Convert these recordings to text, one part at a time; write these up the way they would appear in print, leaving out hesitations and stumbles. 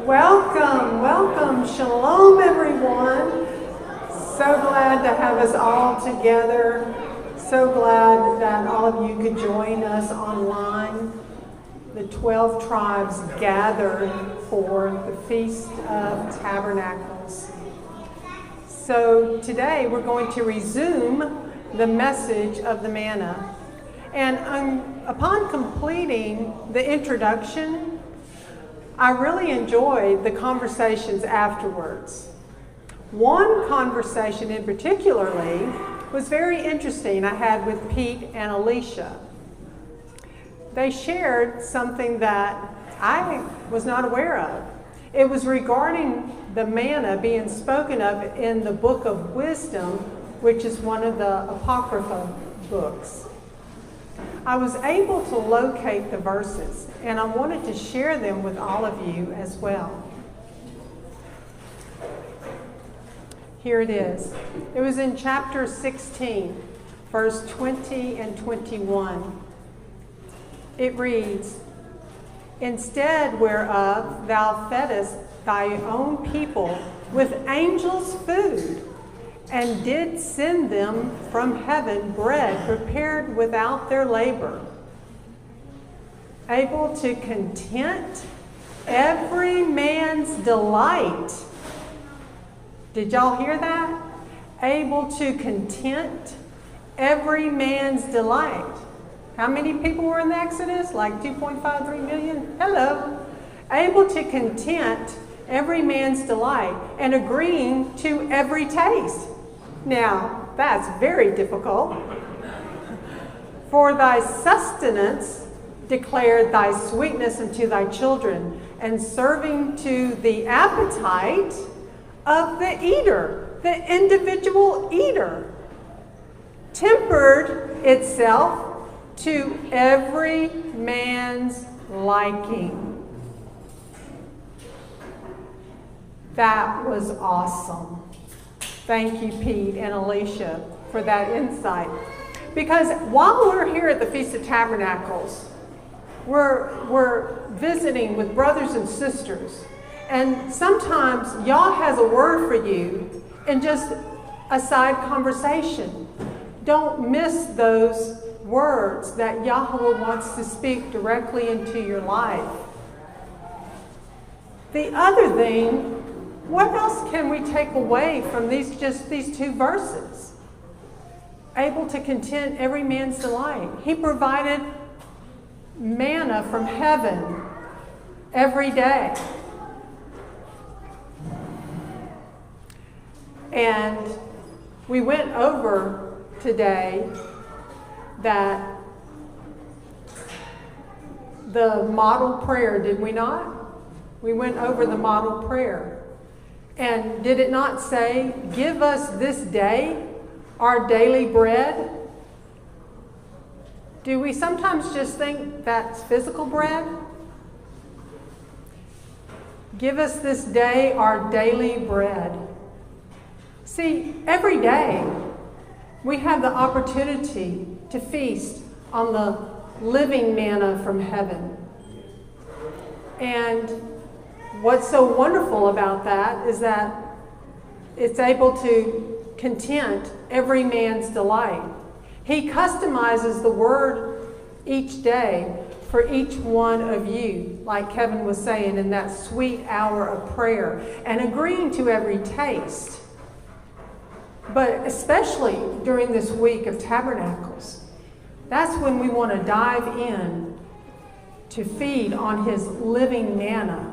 Welcome. Shalom, everyone. So glad to have us all together. So glad that all of you could join us online. The 12 tribes gathered for the Feast of Tabernacles. So today we're going to resume the message of the manna. And upon completing the introduction, I really enjoyed the conversations afterwards. One conversation in particularly was very interesting I had with Pete and Alicia. They shared something that I was not aware of. It was regarding the manna being spoken of in the Book of Wisdom, which is one of the Apocrypha books. I was able to locate the verses, and I wanted to share them with all of you as well. Here it is. It was in chapter 16, verse 20 and 21. It reads, "Instead whereof thou feddest thy own people with angels' food, and did send them from heaven bread prepared without their labor, able to content every man's delight." Did y'all hear that? Able to content every man's delight. How many people were in the Exodus? Like 2.53 million? Hello. Able to content every man's delight and agreeing to every taste. Now, that's very difficult. "For thy sustenance declared thy sweetness unto thy children, and serving to the appetite of the eater," the individual eater, "tempered itself to every man's liking." That was awesome. Thank you, Pete and Alicia, for that insight. Because while we're here at the Feast of Tabernacles, we're visiting with brothers and sisters. And sometimes Yah has a word for you in just a side conversation. Don't miss those words that Yahweh wants to speak directly into your life. The other thing, what else can we take away from these two verses? Able to content every man's delight. He provided manna from heaven every day. And we went over today that the model prayer, did we not? We went over the model prayer. And did it not say, "Give us this day our daily bread"? Do we sometimes just think that's physical bread? Give us this day our daily bread. See, every day we have the opportunity to feast on the living manna from heaven. And what's so wonderful about that is that it's able to content every man's delight. He customizes the word each day for each one of you, like Kevin was saying in that sweet hour of prayer, and agreeing to every taste. But especially during this week of Tabernacles, that's when we want to dive in to feed on his living manna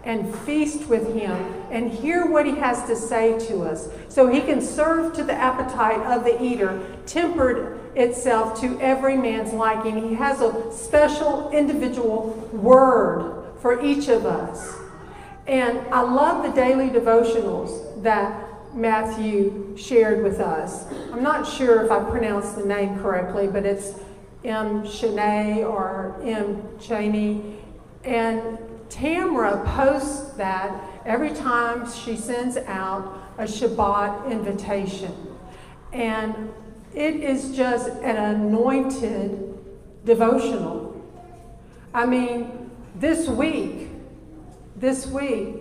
and feast with him and hear what he has to say to us, so he can serve to the appetite of the eater, tempered itself to every man's liking. He has a special individual word for each of us. And I love the daily devotionals that Matthew shared with us. I'm not sure if I pronounced the name correctly, but it's M. Shanae or M. Cheney. And Tamra posts that every time she sends out a Shabbat invitation. And it is just an anointed devotional. I mean, this week, this week,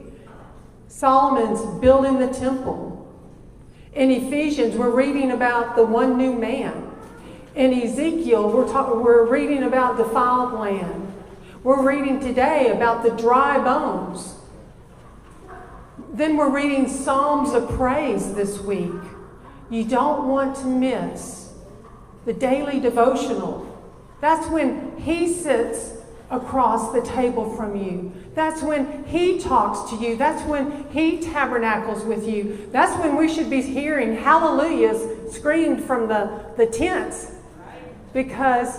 Solomon's building the temple. In Ephesians, we're reading about the one new man. In Ezekiel, we're reading about defiled land. We're reading today about the dry bones. Then we're reading Psalms of praise this week. You don't want to miss the daily devotional. That's when he sits across the table from you. That's when he talks to you. That's when he tabernacles with you. That's when we should be hearing hallelujahs screamed from the tents, because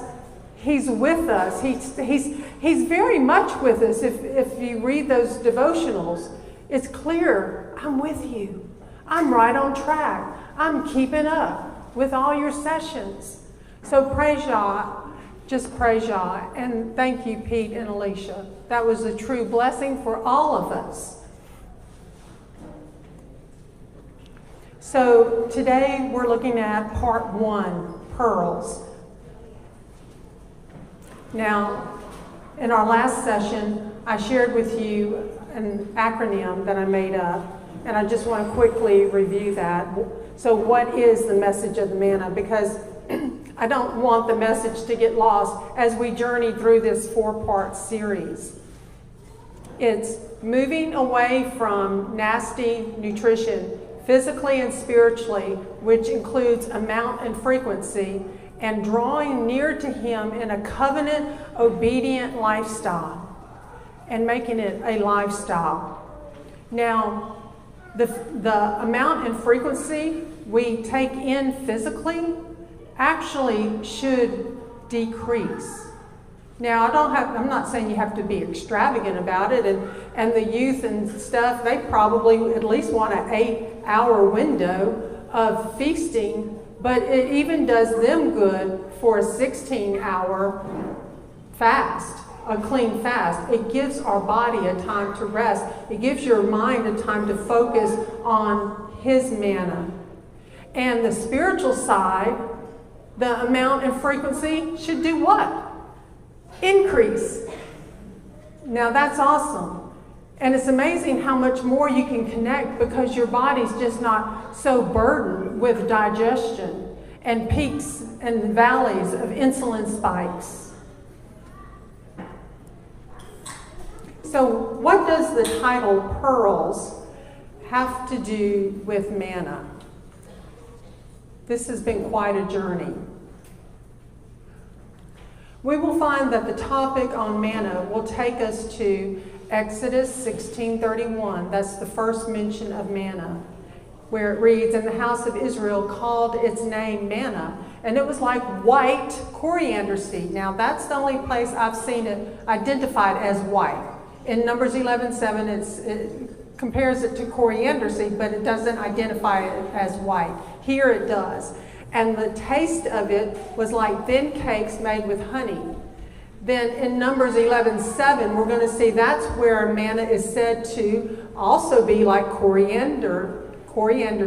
he's with us. He's very much with us. If you read those devotionals, it's clear, I'm with you. I'm right on track. I'm keeping up with all your sessions. So praise Yah. Just praise Yah. And thank you, Pete and Alicia. That was a true blessing for all of us. So today we're looking at part 1, pearls. Now, in our last session, I shared with you an acronym that I made up, and I just want to quickly review that. So what is the message of the manna? Because I don't want the message to get lost as we journey through this 4-part series. It's moving away from nasty nutrition, physically and spiritually, which includes amount and frequency, and drawing near to Him in a covenant-obedient lifestyle and making it a lifestyle. Now, the amount and frequency we take in physically actually should decrease. Now, I'm not saying you have to be extravagant about it, and the youth and stuff, they probably at least want an 8-hour window of feasting, but it even does them good for a 16-hour fast, a clean fast. It gives our body a time to rest. It gives your mind a time to focus on His manna. And the spiritual side, the amount and frequency should do what? Increase. Now that's awesome. And it's amazing how much more you can connect, because your body's just not so burdened with digestion and peaks and valleys of insulin spikes. So what does the title pearls have to do with manna? This has been quite a journey. We will find that the topic on manna will take us to Exodus 16:31. That's the first mention of manna, where it reads, "And the house of Israel called its name manna, and it was like white coriander seed." Now, that's the only place I've seen it identified as white. In Numbers 11:7, it compares it to coriander seed, but it doesn't identify it as white. Here it does. And the taste of it was like thin cakes made with honey. Then in Numbers 11:7, we're going to see that's where manna is said to also be like coriander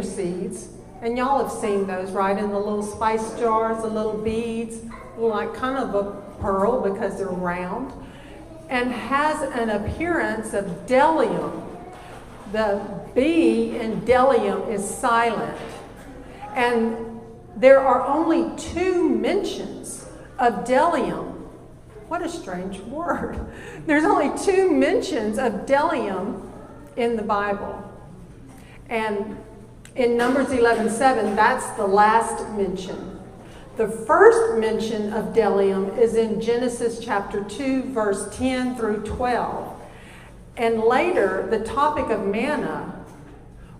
seeds. And y'all have seen those, right? In the little spice jars, the little beads, like kind of a pearl because they're round, and has an appearance of bdellium. The B in bdellium is silent. And there are only 2 mentions of bdellium. What a strange word. There's only 2 mentions of bdellium in the Bible. And in Numbers 11:7, that's the last mention. The first mention of bdellium is in Genesis chapter 2, verse 10 through 12. And later, the topic of manna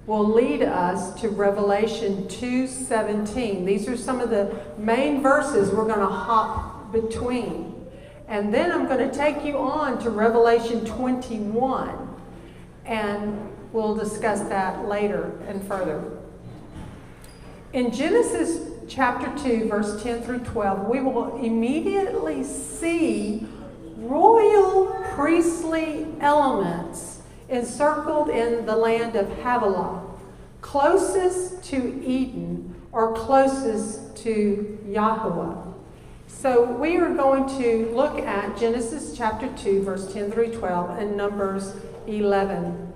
will lead us to Revelation 2:17. These are some of the main verses we're going to hop between. And then I'm going to take you on to Revelation 21, and we'll discuss that later and further. In Genesis chapter 2, verse 10 through 12, we will immediately see royal priestly elements encircled in the land of Havilah, closest to Eden or closest to Yahweh. So we are going to look at Genesis chapter 2, verse 10 through 12, and Numbers 11.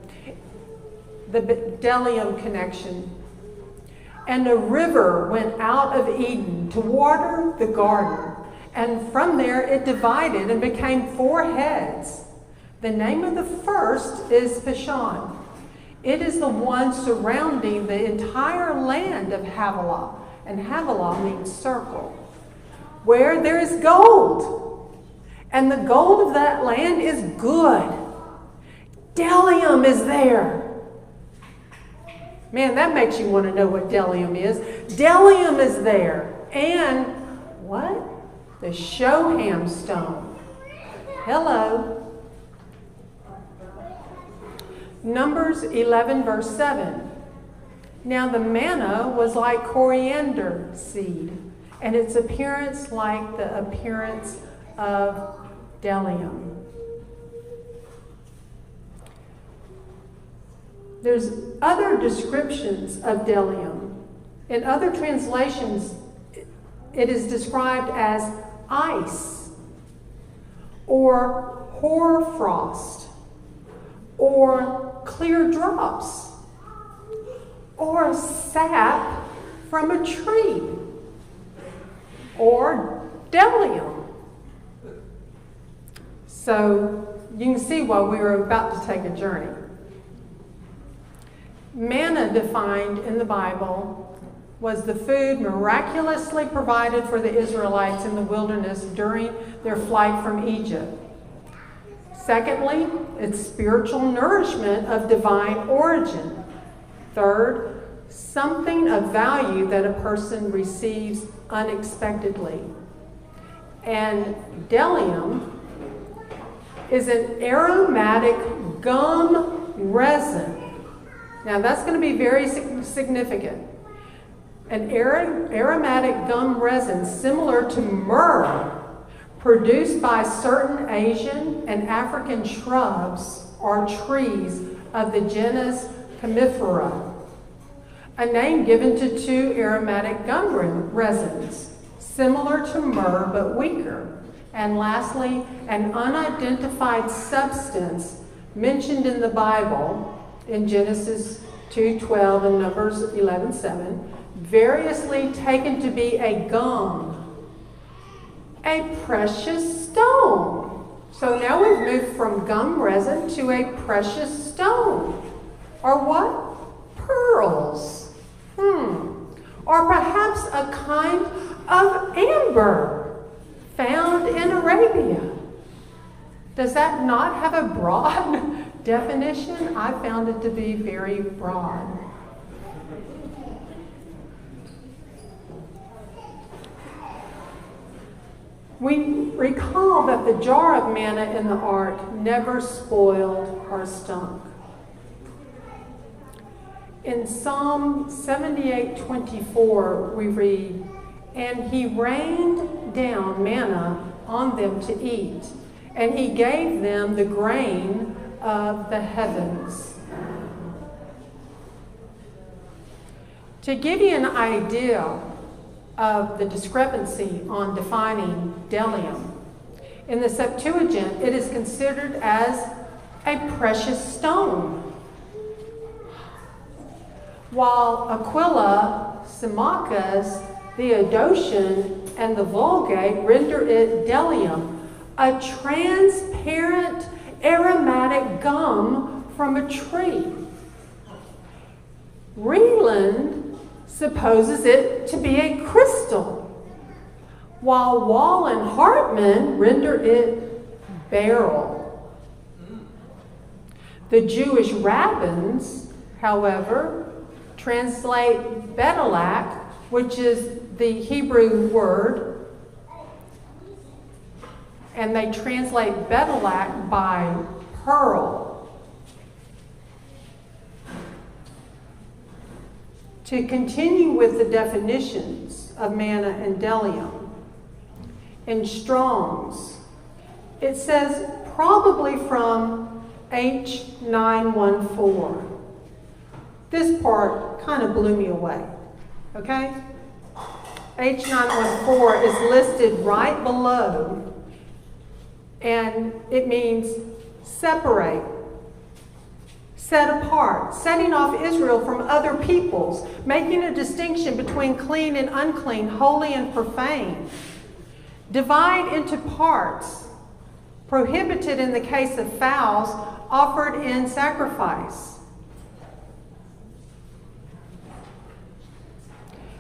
The bdellium connection. And a river went out of Eden to water the garden, and from there it divided and became 4 heads. The name of the first is Pishon. It is the one surrounding the entire land of Havilah, and Havilah means circle, where there is gold, and the gold of that land is good. Bdellium is there. Man, that makes you want to know what bdellium is. Bdellium is there. And what? The Shoham stone. Hello. Numbers 11, verse 7. Now the manna was like coriander seed, and its appearance like the appearance of bdellium. There's other descriptions of bdellium. In other translations, it is described as ice, or hoarfrost, or clear drops, or sap from a tree, or bdellium. So you can see why we were about to take a journey. Manna, defined in the Bible, was the food miraculously provided for the Israelites in the wilderness during their flight from Egypt. Secondly, it's spiritual nourishment of divine origin. Third, something of value that a person receives unexpectedly. And bdellium is an aromatic gum resin. Now that's going to be very significant. An aromatic gum resin similar to myrrh, produced by certain Asian and African shrubs or trees of the genus Commiphora, a name given to 2 aromatic gum resins, similar to myrrh but weaker. And lastly, an unidentified substance mentioned in the Bible in Genesis 2:12 and Numbers 11:7, variously taken to be a gum, a precious stone. So now we've moved from gum resin to a precious stone. Or what? Pearls. Or perhaps a kind of amber found in Arabia. Does that not have a broad definition? I found it to be very broad. We recall that the jar of manna in the ark never spoiled or stunk. In Psalm 78:24, we read, "And he rained down manna on them to eat, and he gave them the grain of the heavens." To give you an idea of the discrepancy on defining bdellium, in the Septuagint it is considered as a precious stone, while Aquila, Symmachus, Theodotion, and the Vulgate render it bdellium, a transparent aromatic gum from a tree. Reland supposes it to be a crystal, while Wall and Hartman render it beryl. The Jewish rabbins, however, translate bedelak, which is the Hebrew word, and they translate bedelak by pearl. To continue with the definitions of manna and bdellium, in Strong's, it says probably from H914. This part kind of blew me away, okay? H914 is listed right below, and it means separate, set apart, setting off Israel from other peoples, making a distinction between clean and unclean, holy and profane. Divide into parts, prohibited in the case of fowls offered in sacrifice.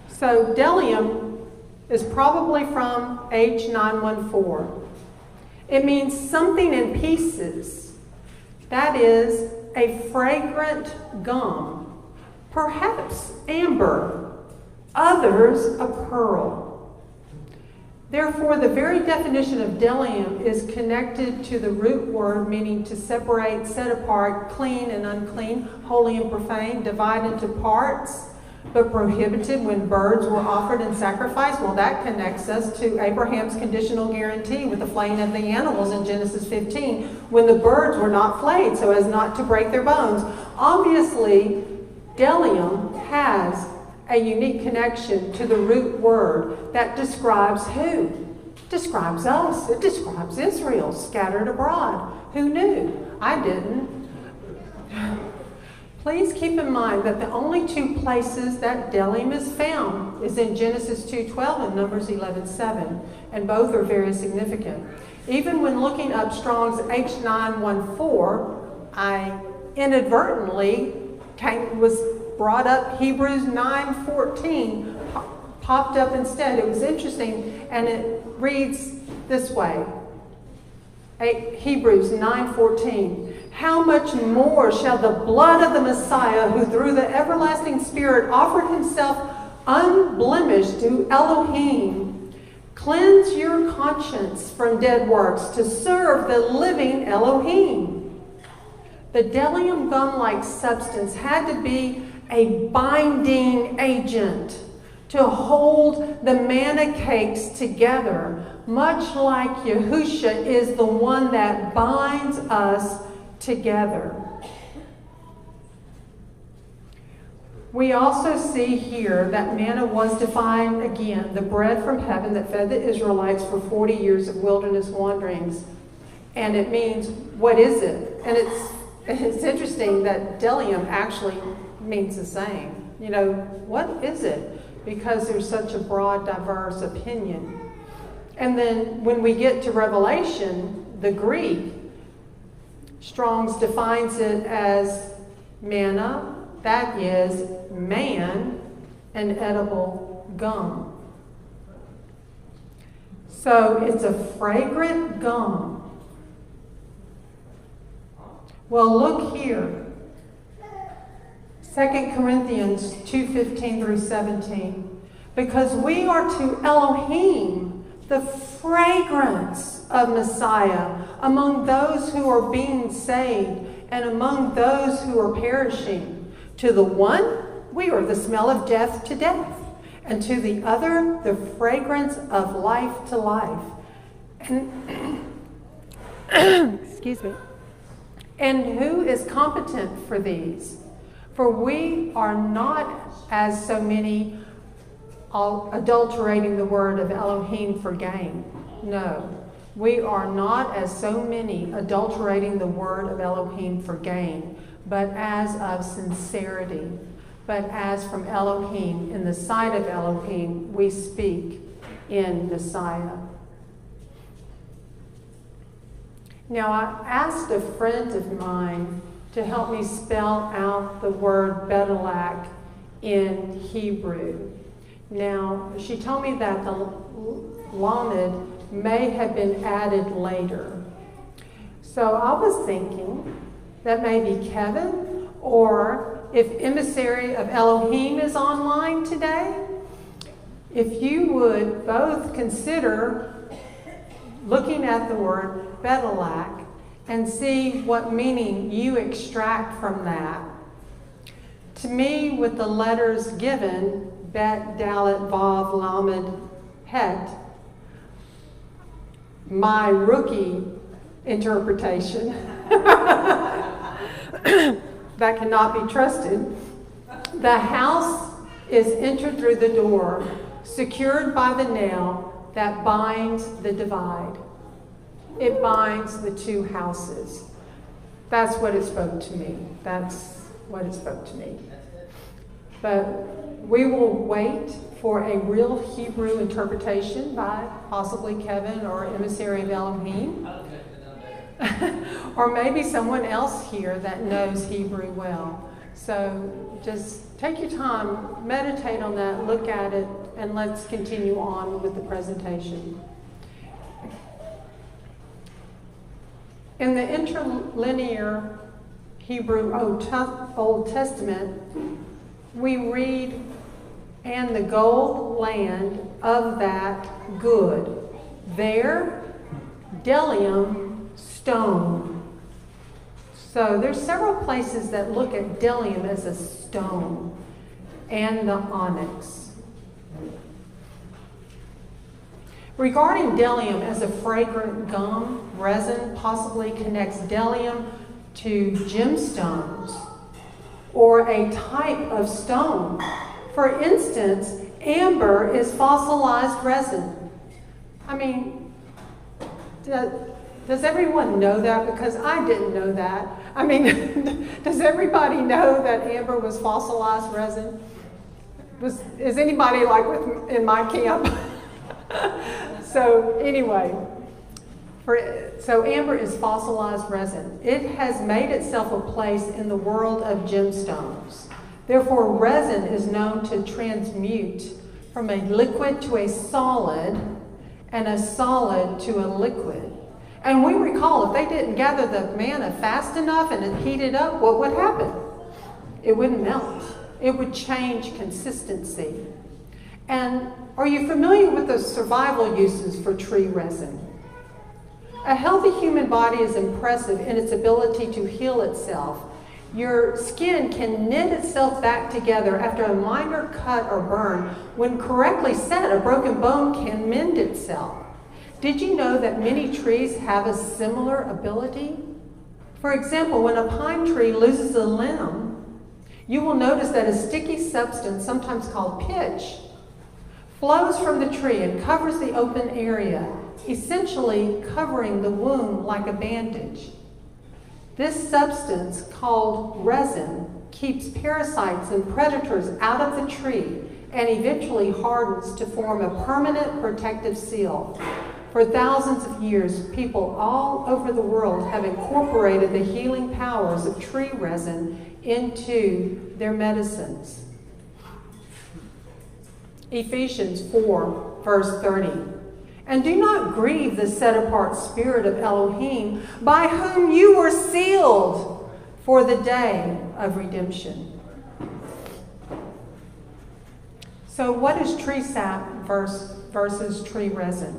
So bdellium is probably from H914. It means something in pieces. That is a fragrant gum, perhaps amber, others a pearl. Therefore, the very definition of bdellium is connected to the root word meaning to separate, set apart, clean and unclean, holy and profane, divide into parts, but prohibited when birds were offered in sacrifice. Well, that connects us to Abraham's conditional guarantee with the flaying of the animals in Genesis 15, when the birds were not flayed so as not to break their bones. Obviously, bdellium has a unique connection to the root word that describes who? Describes us. It describes Israel scattered abroad. Who knew? I didn't. Please keep in mind that the only two places that bdellium is found is in Genesis 2:12 and Numbers 11:7, and both are very significant. Even when looking up Strong's H914, I inadvertently was brought up Hebrews 9:14, popped up instead. It was interesting, and it reads this way. Hebrews 9:14. How much more shall the blood of the Messiah, who through the everlasting Spirit offered himself unblemished to Elohim, cleanse your conscience from dead works to serve the living Elohim? The bdellium gum-like substance had to be a binding agent to hold the manna cakes together, much like Yahusha is the one that binds us together. We also see here that manna was defined again, the bread from heaven that fed the Israelites for 40 years of wilderness wanderings. And it means, what is it? And it's interesting that bdellium actually means the same. You know, what is it? Because there's such a broad, diverse opinion. And then when we get to Revelation, the Greek, Strong's defines it as manna, that is man, an edible gum. So it's a fragrant gum. Well, look here. 2 Corinthians 2:15 through 17. Because we are to Elohim the fragrance of Messiah among those who are being saved and among those who are perishing. To the one, we are the smell of death to death, and to the other, the fragrance of life to life. And excuse me. And who is competent for these? For we are not, as so many, adulterating the word of Elohim for gain. No, we are not, as so many, adulterating the word of Elohim for gain, but as of sincerity, but as from Elohim, in the sight of Elohim, we speak in Messiah. Now, I asked a friend of mine to help me spell out the word Bedelak in Hebrew. Now, she told me that the lamed may have been added later. So I was thinking that maybe Kevin, or if Emissary of Elohim is online today, if you would both consider looking at the word Bedelak and see what meaning you extract from that. To me, with the letters given, Bet, Dalet, Vav, Lamed, Het, my rookie interpretation that cannot be trusted, the house is entered through the door. secured by the nail that binds the divide. It binds the two houses. That's what it spoke to me. That's what it spoke to me. But we will wait for a real Hebrew interpretation by possibly Kevin or Emissary of Elohim. Or maybe someone else here that knows Hebrew well. So just take your time, meditate on that, look at it, and let's continue on with the presentation. In the interlinear Hebrew Old Testament, we read, "And the gold land of that good, there, bdellium stone." So there's several places that look at bdellium as a stone, and the onyx. Regarding bdellium as a fragrant gum, resin possibly connects bdellium to gemstones or a type of stone. For instance, amber is fossilized resin. I mean, does everyone know that? Because I didn't know that. I mean, does everybody know that amber was fossilized resin? Is anybody like in my camp? So anyway, so amber is fossilized resin. It has made itself a place in the world of gemstones. Therefore, resin is known to transmute from a liquid to a solid and a solid to a liquid. And we recall, if they didn't gather the manna fast enough and it heated up, what would happen? It wouldn't melt. It would change consistency. And are you familiar with the survival uses for tree resin? A healthy human body is impressive in its ability to heal itself. Your skin can knit itself back together after a minor cut or burn. When correctly set, a broken bone can mend itself. Did you know that many trees have a similar ability? For example, when a pine tree loses a limb, you will notice that a sticky substance, sometimes called pitch, flows from the tree and covers the open area, essentially covering the wound like a bandage. This substance, called resin, keeps parasites and predators out of the tree and eventually hardens to form a permanent protective seal. For thousands of years, people all over the world have incorporated the healing powers of tree resin into their medicines. Ephesians 4, verse 30. "And do not grieve the set-apart Spirit of Elohim, by whom you were sealed for the day of redemption." So what is tree sap versus tree resin?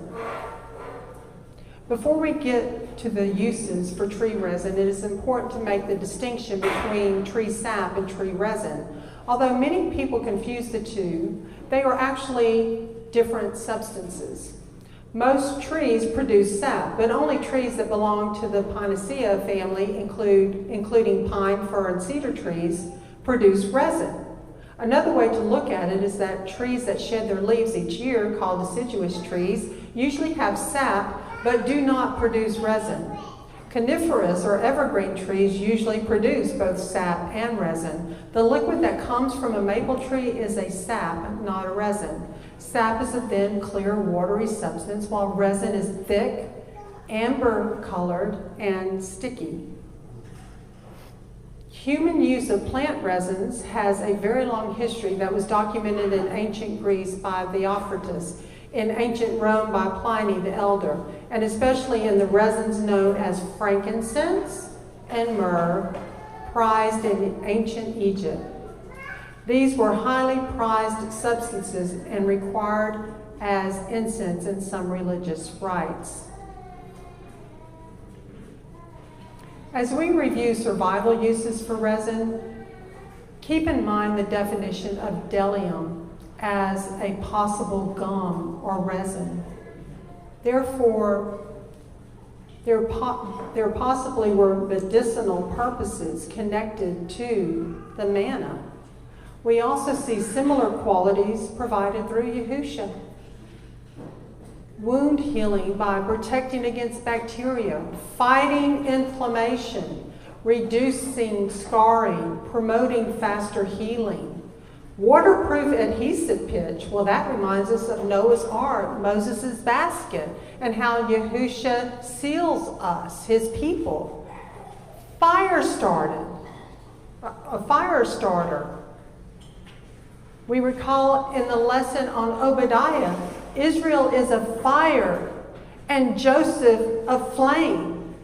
Before we get to the uses for tree resin, it is important to make the distinction between tree sap and tree resin. Although many people confuse the two, they are actually different substances. Most trees produce sap, but only trees that belong to the Pinaceae family, including pine, fir, and cedar trees, produce resin. Another way to look at it is that trees that shed their leaves each year, called deciduous trees, usually have sap but do not produce resin. Coniferous or evergreen trees usually produce both sap and resin. The liquid that comes from a maple tree is a sap, not a resin. Sap is a thin, clear, watery substance, while resin is thick, amber-colored, and sticky. Human use of plant resins has a very long history that was documented in ancient Greece by Theophratus, in ancient Rome by Pliny the Elder, and especially in the resins known as frankincense and myrrh, prized in ancient Egypt. These were highly prized substances and required as incense in some religious rites. As we review survival uses for resin, keep in mind the definition of bdellium as a possible gum or resin. Therefore, there possibly were medicinal purposes connected to the manna. We also see similar qualities provided through Yahusha. Wound healing by protecting against bacteria, fighting inflammation, reducing scarring, promoting faster healing. Waterproof adhesive pitch, well, that reminds us of Noah's Ark, Moses' basket, and how Yahusha seals us, his people. A fire starter. We recall in the lesson on Obadiah, Israel is a fire and Joseph a flame.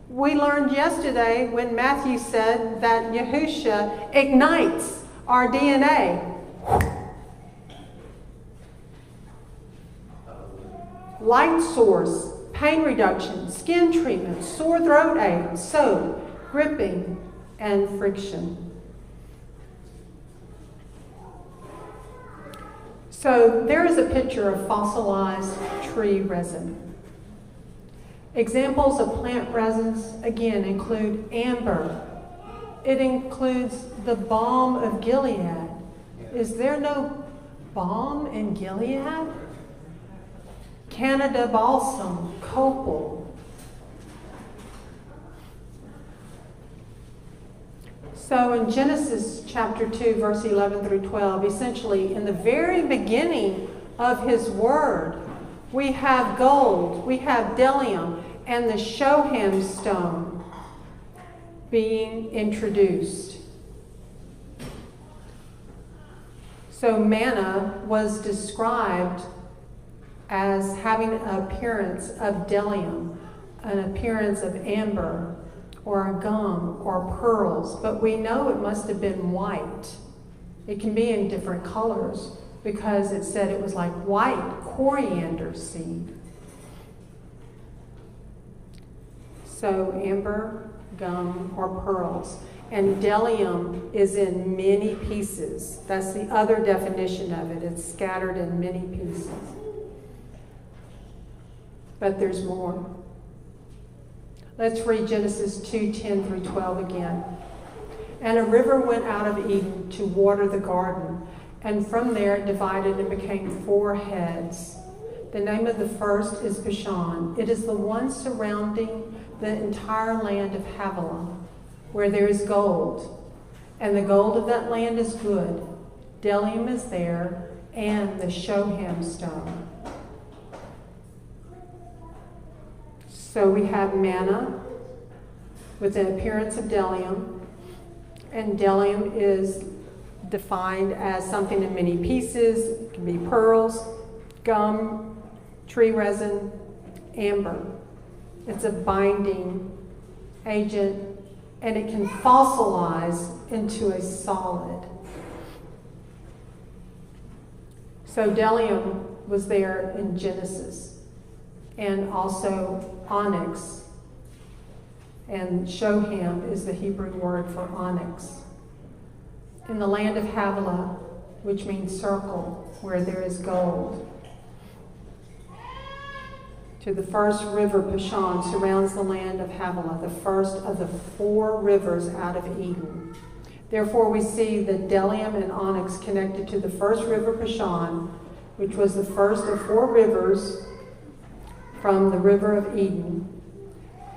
We learned yesterday when Matthew said that Yahusha ignites our DNA. Light source, pain reduction, skin treatment, sore throat aid, soap, gripping, and friction. So there is a picture of fossilized tree resin. Examples of plant resins, again, include amber. It includes the balm of Gilead. Is there no balm in Gilead? Canada balsam, copal. So in Genesis chapter 2, verse 11 through 12, essentially in the very beginning of his word, we have gold, we have bdellium, and the shoham stone being introduced. So manna was described as having an appearance of bdellium, an appearance of amber, or a gum, or pearls, but we know it must have been white. It can be in different colors because it said it was like white coriander seed. So amber, gum, or pearls. And bdellium is in many pieces. That's the other definition of it. It's scattered in many pieces. But there's more. Let's read Genesis 2:10 through 12 again. And a river went out of Eden to water the garden, and from there it divided and became 4 heads. The name of the first is Bashan. It is the one surrounding the entire land of Havilah, where there is gold. And the gold of that land is good. Bdellium is there, and the shoham stone. So we have manna with the appearance of bdellium, and bdellium is defined as something in many pieces. It can be pearls, gum, tree resin, amber. It's a binding agent, and it can fossilize into a solid. So bdellium was there in Genesis, and also onyx, and shoham is the Hebrew word for onyx. In the land of Havilah, which means circle, where there is gold. To the first river, Bashan, surrounds the land of Havilah, the first of the 4 rivers out of Eden. Therefore, we see the bdellium and onyx connected to the first river, Bashan, which was the first of 4 rivers from the river of Eden.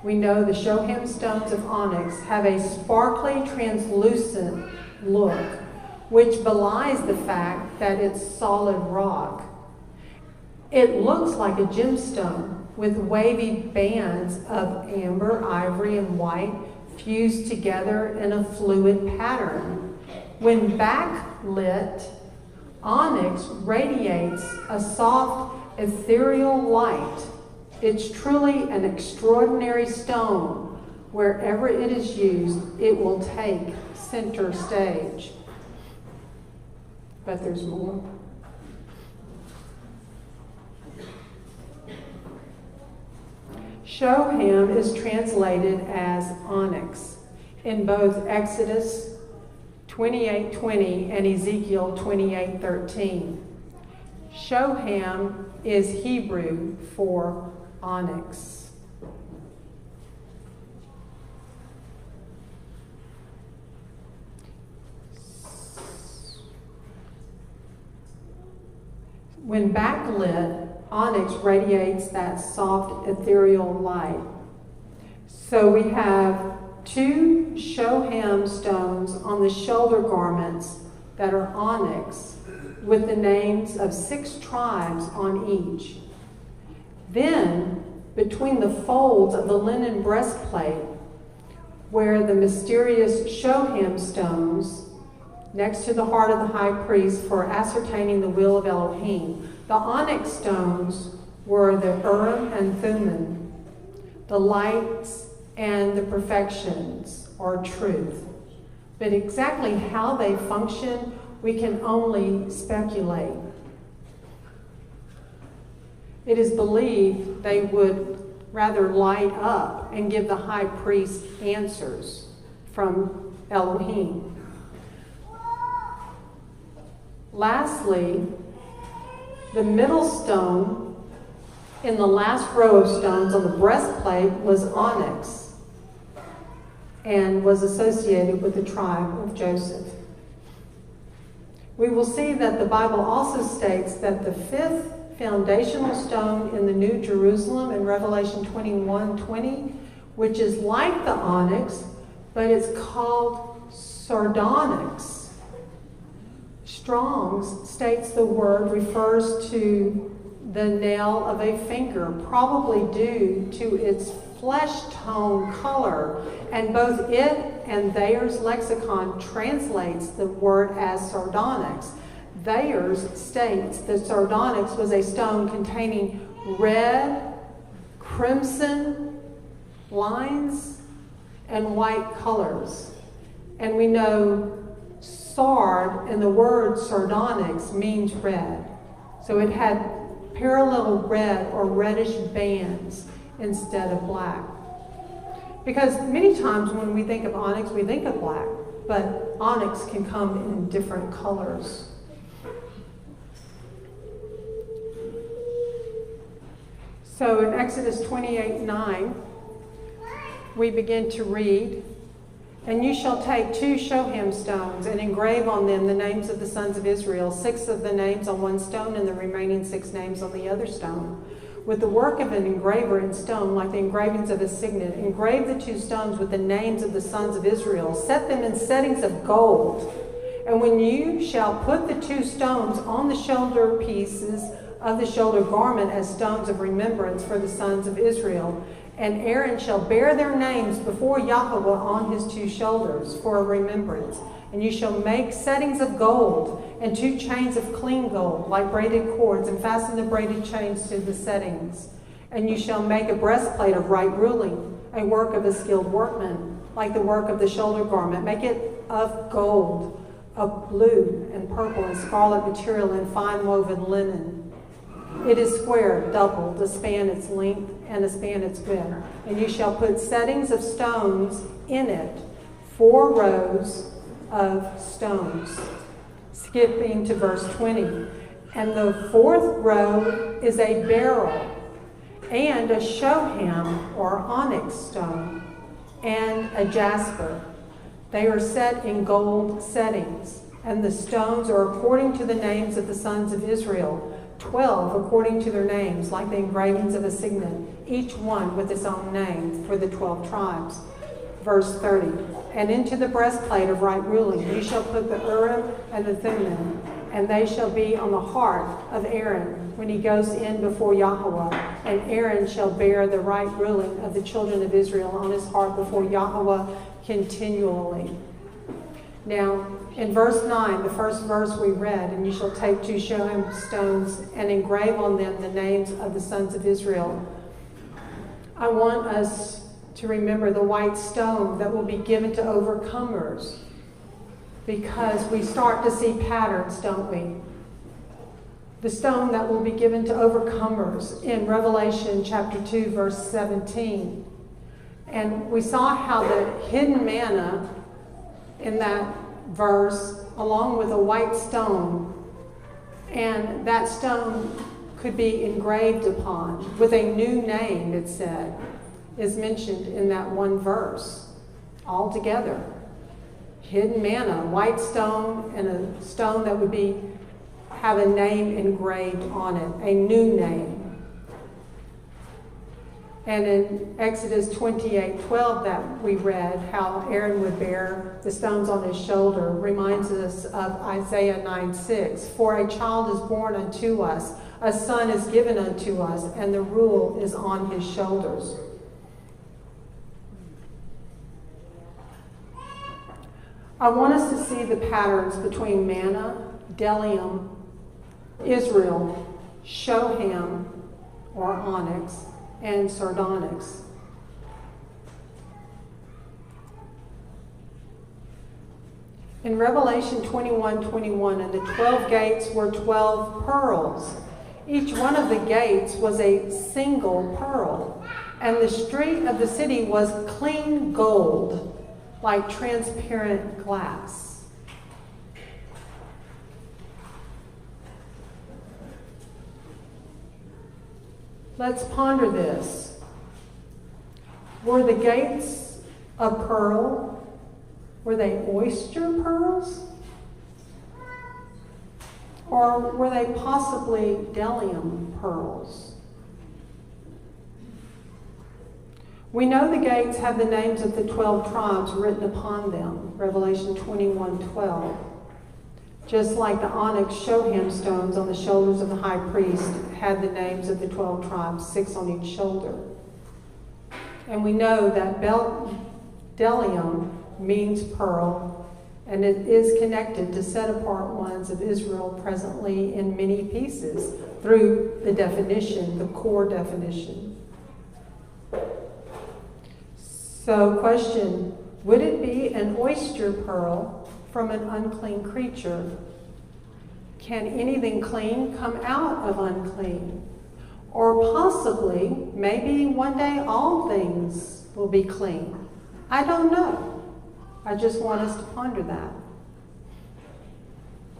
We know the shoham stones of onyx have a sparkly, translucent look, which belies the fact that it's solid rock. It looks like a gemstone with wavy bands of amber, ivory, and white fused together in a fluid pattern. When backlit, onyx radiates a soft, ethereal light. It's truly an extraordinary stone. Wherever it is used, it will take center stage. But there's more. Shoham is translated as onyx in both Exodus 28:20 and Ezekiel 28:13. Shoham is Hebrew for onyx. When backlit, onyx radiates that soft ethereal light. So we have 2 shoham stones on the shoulder garments that are onyx, with the names of 6 tribes on each. Then, between the folds of the linen breastplate, where the mysterious shoham stones, next to the heart of the high priest for ascertaining the will of Elohim, the onyx stones were the Urim and Thummim, the lights and the perfections, or truth. But exactly how they function, we can only speculate. It is believed they would rather light up and give the high priest answers from Elohim. Lastly, the middle stone in the last row of stones on the breastplate was onyx and was associated with the tribe of Joseph. We will see that the Bible also states that the 5th foundational stone in the New Jerusalem in Revelation 21:20, which is like the onyx, but it's called sardonyx. Strong's states the word refers to the nail of a finger, probably due to its flesh tone color, and both it and Thayer's lexicon translates the word as sardonyx. Thayer's states that sardonyx was a stone containing red, crimson lines, and white colors. And we know sard in the word sardonyx means red. So it had parallel red or reddish bands instead of black. Because many times when we think of onyx, we think of black, but onyx can come in different colors. So in Exodus 28:9, we begin to read, "And you shall take 2 shoham stones and engrave on them the names of the sons of Israel, 6 of the names on one stone and the remaining 6 names on the other stone. With the work of an engraver in stone, like the engravings of a signet, engrave the 2 stones with the names of the sons of Israel. Set them in settings of gold. And when you shall put the 2 stones on the shoulder pieces of the shoulder garment as stones of remembrance for the sons of Israel, and Aaron shall bear their names before Yahweh on his 2 shoulders for a remembrance. And you shall make settings of gold and 2 chains of clean gold, like braided cords, and fasten the braided chains to the settings. And you shall make a breastplate of right ruling, a work of a skilled workman, like the work of the shoulder garment. Make it of gold, of blue and purple and scarlet material and fine woven linen. It is square, doubled, a span its length and a span its width. And you shall put settings of stones in it, 4 rows of stones." Skipping to verse 20. "And the 4th row is a beryl, and a shoham, or onyx stone, and a jasper. They are set in gold settings, and the stones are according to the names of the sons of Israel, 12 according to their names, like the engravings of a signet, each one with its own name for the 12 tribes. Verse 30, "And into the breastplate of right ruling you shall put the Urim and the Thummim, and they shall be on the heart of Aaron when he goes in before Yahweh. And Aaron shall bear the right ruling of the children of Israel on his heart before Yahweh continually." Now, in verse 9, the first verse we read, "And you shall take 2 shoham stones and engrave on them the names of the sons of Israel." I want us to remember the white stone that will be given to overcomers, because we start to see patterns, don't we? The stone that will be given to overcomers in Revelation chapter 2, verse 17. And we saw how the hidden manna in that verse, along with a white stone, and that stone could be engraved upon with a new name, it said, is mentioned in that one verse all together. Hidden manna, white stone, and a stone that would be have a name engraved on it, a new name. And in Exodus 28:12 that we read, how Aaron would bear the stones on his shoulder, reminds us of Isaiah 9:6. For a child is born unto us, a son is given unto us, and the rule is on his shoulders. I want us to see the patterns between manna, bdellium, Israel, shoham, or onyx, and sardonyx. In Revelation 21:21, and the 12 gates were 12 pearls. Each one of the gates was a single pearl, and the street of the city was clean gold, like transparent glass. Let's ponder this. Were the gates of pearl, were they oyster pearls? Or were they possibly bdellium pearls? We know the gates have the names of the 12 tribes written upon them, Revelation 21:12. Just like the onyx shoham stones on the shoulders of the high priest had the names of the 12 tribes, 6 on each shoulder. And we know that bdellium means pearl, and it is connected to set-apart ones of Israel presently in many pieces through the definition, the core definition. So, question, would it be an oyster pearl from an unclean creature? Can anything clean come out of unclean? Or possibly, maybe one day all things will be clean. I don't know. I just want us to ponder that.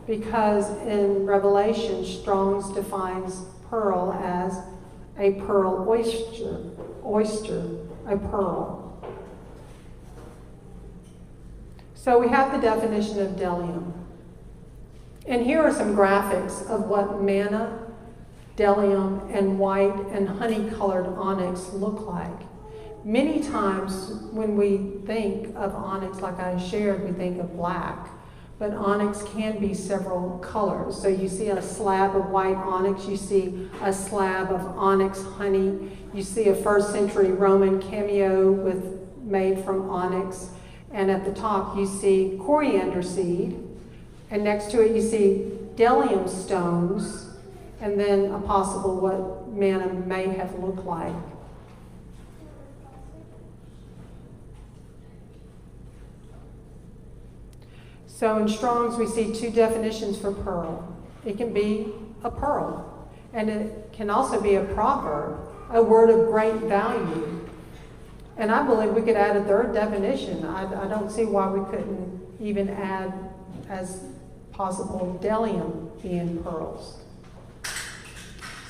Because in Revelation, Strong's defines pearl as a pearl oyster, a pearl. So we have the definition of bdellium. And here are some graphics of what manna, bdellium, and white and honey-colored onyx look like. Many times when we think of onyx, like I shared, we think of black. But onyx can be several colors. So you see a slab of white onyx, you see a slab of onyx honey, you see a 1st century Roman cameo made from onyx. And at the top, you see coriander seed. And next to it, you see bdellium stones. And then a possible what manna may have looked like. So in Strong's, we see 2 definitions for pearl. It can be a pearl. And it can also be a proverb, a word of great value. And I believe we could add a 3rd definition. I don't see why we couldn't even add as possible bdellium being pearls.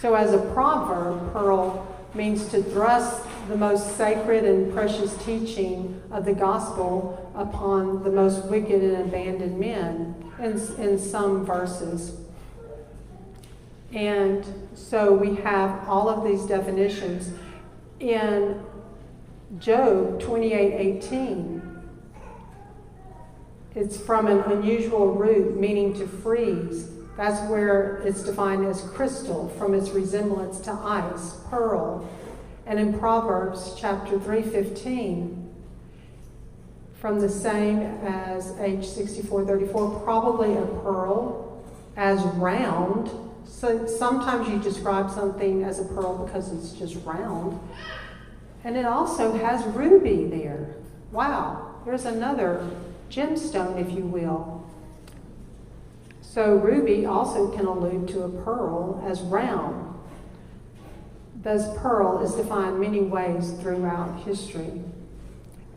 So as a proverb, pearl means to thrust the most sacred and precious teaching of the gospel upon the most wicked and abandoned men in some verses. And so we have all of these definitions. In Job 28:18, it's from an unusual root meaning to freeze. That's where it's defined as crystal from its resemblance to ice, pearl. And in Proverbs chapter 3:15, from the same as H6434, probably a pearl as round. So sometimes you describe something as a pearl because it's just round. And it also has ruby there. Wow, there's another gemstone, if you will. So ruby also can allude to a pearl as round. Thus, pearl is defined many ways throughout history.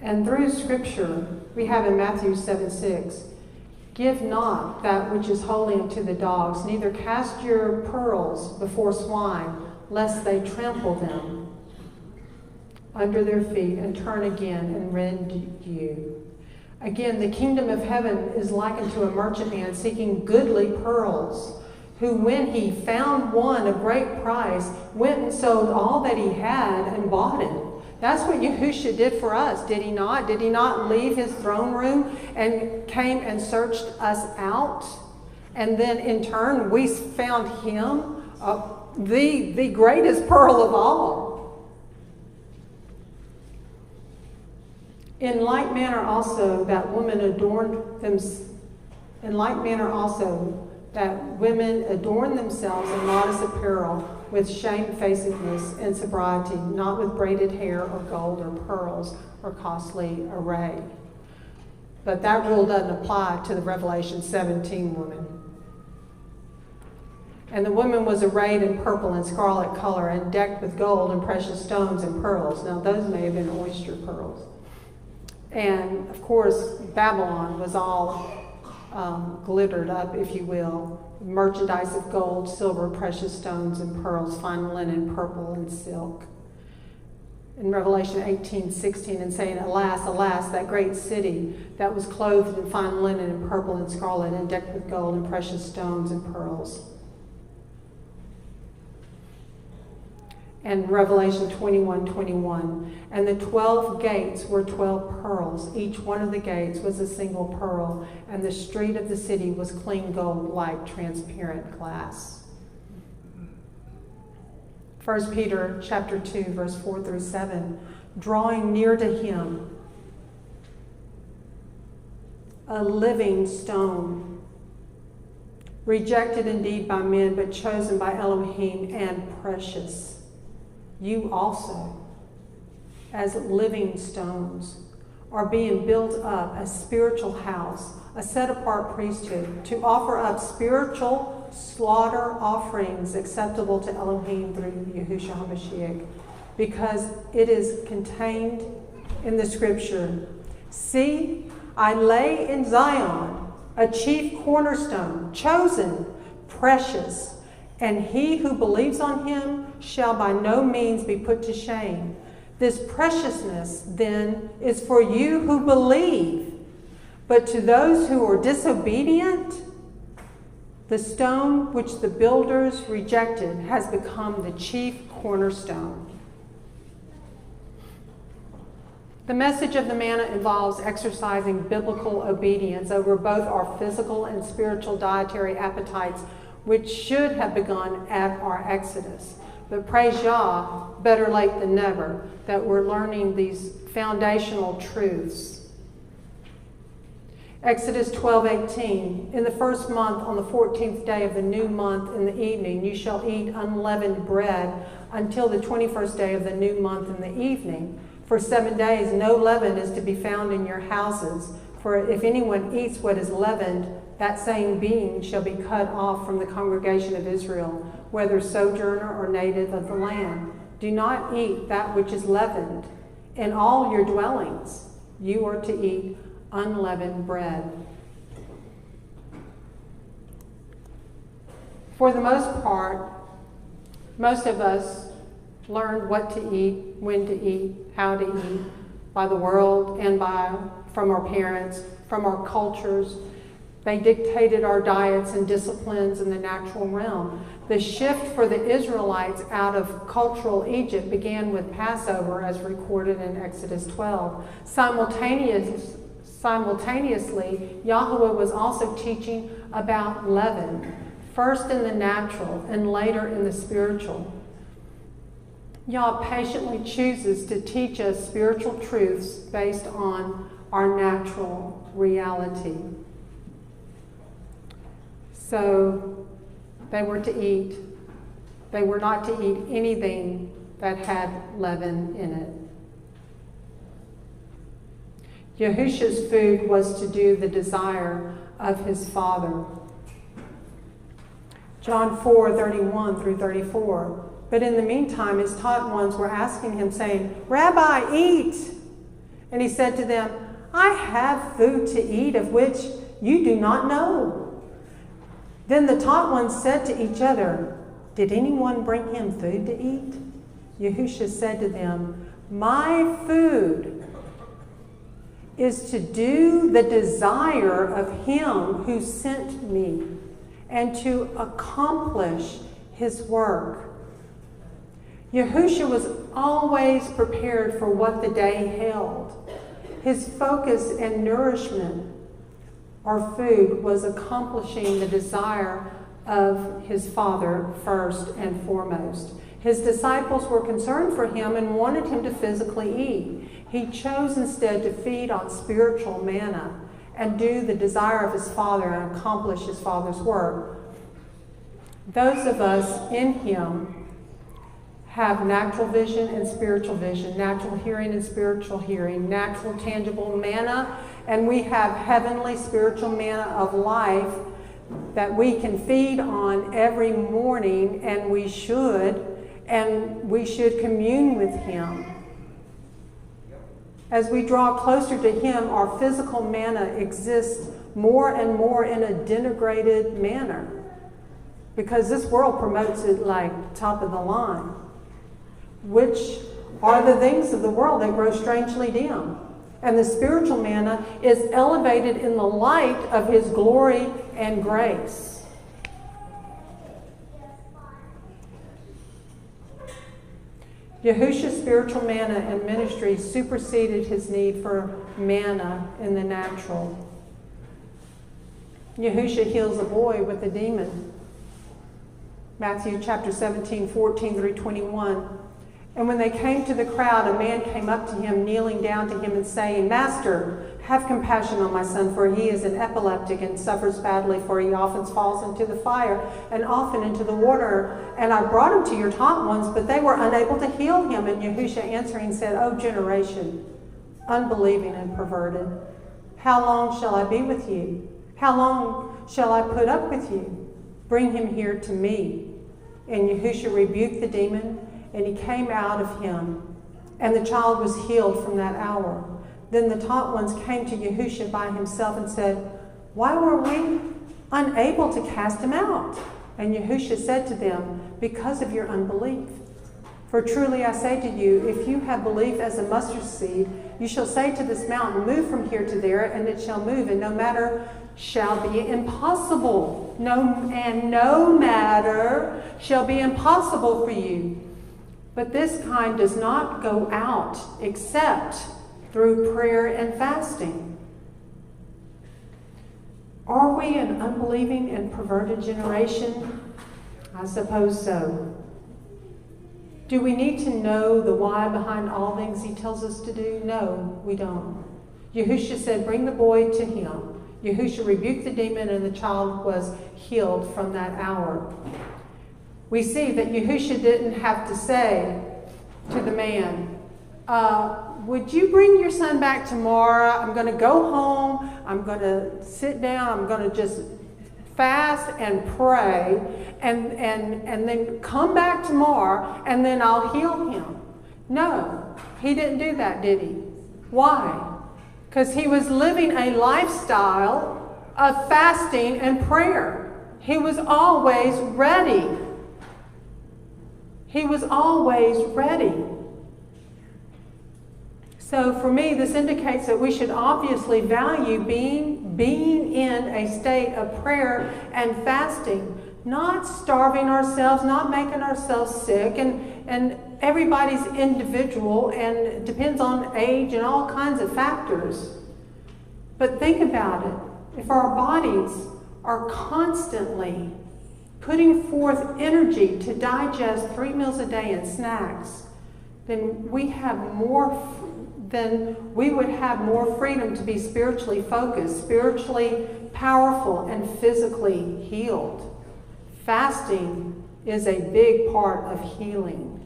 And through Scripture, we have in Matthew 7:6, give not that which is holy unto the dogs, neither cast your pearls before swine, lest they trample them under their feet and turn again and rend you. Again, the kingdom of heaven is likened to a merchant man seeking goodly pearls, who, when he found one of great price, went and sold all that he had and bought it. That's what Yahushua did for us, did he not? Did he not leave his throne room and came and searched us out? And then in turn, we found him, the greatest pearl of all. In like manner also that women adorned themselves in modest apparel, with shamefacedness and sobriety, not with braided hair or gold or pearls or costly array. But that rule doesn't apply to the Revelation 17 woman. And the woman was arrayed in purple and scarlet color and decked with gold and precious stones and pearls. Now those may have been oyster pearls. And of course, Babylon was all glittered up, if you will. Merchandise of gold, silver, precious stones, and pearls, fine linen, purple, and silk. In Revelation 18:16, and saying, Alas, alas, that great city that was clothed in fine linen and purple and scarlet and decked with gold and precious stones and pearls. And Revelation 21:21, and the 12 gates were 12 pearls. Each one of the gates was a single pearl, and the street of the city was clean gold like transparent glass. 1 Peter chapter 2, verse 4 through 7, drawing near to him, a living stone, rejected indeed by men, but chosen by Elohim and precious. You also, as living stones, are being built up a spiritual house, a set-apart priesthood, to offer up spiritual slaughter offerings acceptable to Elohim through Yahushua HaMashiach, because it is contained in the scripture, See, I lay in Zion a chief cornerstone, chosen, precious, and he who believes on him shall by no means be put to shame. This preciousness, then, is for you who believe. But to those who are disobedient, the stone which the builders rejected has become the chief cornerstone. The message of the manna involves exercising biblical obedience over both our physical and spiritual dietary appetites, which should have begun at our Exodus. But praise Yah, better late than never, that we're learning these foundational truths. Exodus 12:18, in the first month, on the 14th day of the new month in the evening, you shall eat unleavened bread until the 21st day of the new month in the evening. For 7 days no leaven is to be found in your houses. For if anyone eats what is leavened, that same being shall be cut off from the congregation of Israel, whether sojourner or native of the land. Do not eat that which is leavened. In all your dwellings you are to eat unleavened bread. For the most part, most of us learned what to eat, when to eat, how to eat, by the world and from our parents, from our cultures. They dictated our diets and disciplines in the natural realm. The shift for the Israelites out of cultural Egypt began with Passover, as recorded in Exodus 12. Simultaneously, Yahweh was also teaching about leaven, first in the natural and later in the spiritual. Yah patiently chooses to teach us spiritual truths based on our natural reality. So they were to eat. They were not to eat anything that had leaven in it. Yahushua's food was to do the desire of his Father. John 4:31 through 34. But in the meantime, his taught ones were asking him, saying, Rabbi, eat! And he said to them, I have food to eat of which you do not know. Then the taught ones said to each other, Did anyone bring him food to eat? Yahushua said to them, My food is to do the desire of him who sent me and to accomplish his work. Yahushua was always prepared for what the day held. His focus and nourishment, or food, was accomplishing the desire of his Father first and foremost. His disciples were concerned for him and wanted him to physically eat. He chose instead to feed on spiritual manna and do the desire of his Father and accomplish his Father's work. Those of us in him have natural vision and spiritual vision, natural hearing and spiritual hearing, natural tangible manna, and we have heavenly spiritual manna of life that we can feed on every morning, and we should commune with him. As we draw closer to him, our physical manna exists more and more in a denigrated manner, because this world promotes it like top of the line, which are the things of the world that grow strangely dim. And the spiritual manna is elevated in the light of his glory and grace. Yahushua's spiritual manna and ministry superseded his need for manna in the natural. Yahushua heals a boy with a demon. Matthew chapter 17, 14 through 21. And when they came to the crowd, a man came up to him, kneeling down to him and saying, "Master, have compassion on my son, for he is an epileptic and suffers badly, for he often falls into the fire and often into the water. And I brought him to your taught ones, but they were unable to heal him." And Yahushua answering said, "O generation, unbelieving and perverted, how long shall I be with you? How long shall I put up with you? Bring him here to me." And Yahushua rebuked the demon, and he came out of him, and the child was healed from that hour. Then the taught ones came to Yahushua by himself and said, "Why were we unable to cast him out?" And Yahushua said to them, "Because of your unbelief. For truly I say to you, if you have belief as a mustard seed, you shall say to this mountain, 'Move from here to there,' and it shall move, and no matter shall be impossible. No matter shall be impossible for you. But this kind does not go out except through prayer and fasting." Are we an unbelieving and perverted generation? I suppose so. Do we need to know the why behind all things he tells us to do? No, we don't. Yahushua said, "Bring the boy to him." Yahushua rebuked the demon, and the child was healed from that hour. We see that Yahushua didn't have to say to the man, "Would you bring your son back tomorrow? I'm going to go home. I'm going to sit down. I'm going to just fast and pray, and then come back tomorrow, and then I'll heal him." No, he didn't do that, did he? Why? Because he was living a lifestyle of fasting and prayer. He was always ready. He was always ready. So for me, this indicates that we should obviously value being in a state of prayer and fasting, not starving ourselves, not making ourselves sick, and everybody's individual and it depends on age and all kinds of factors. But think about it. If our bodies are constantly putting forth energy to digest 3 meals a day and snacks, then we would have more freedom to be spiritually focused, spiritually powerful, and physically healed. Fasting is a big part of healing.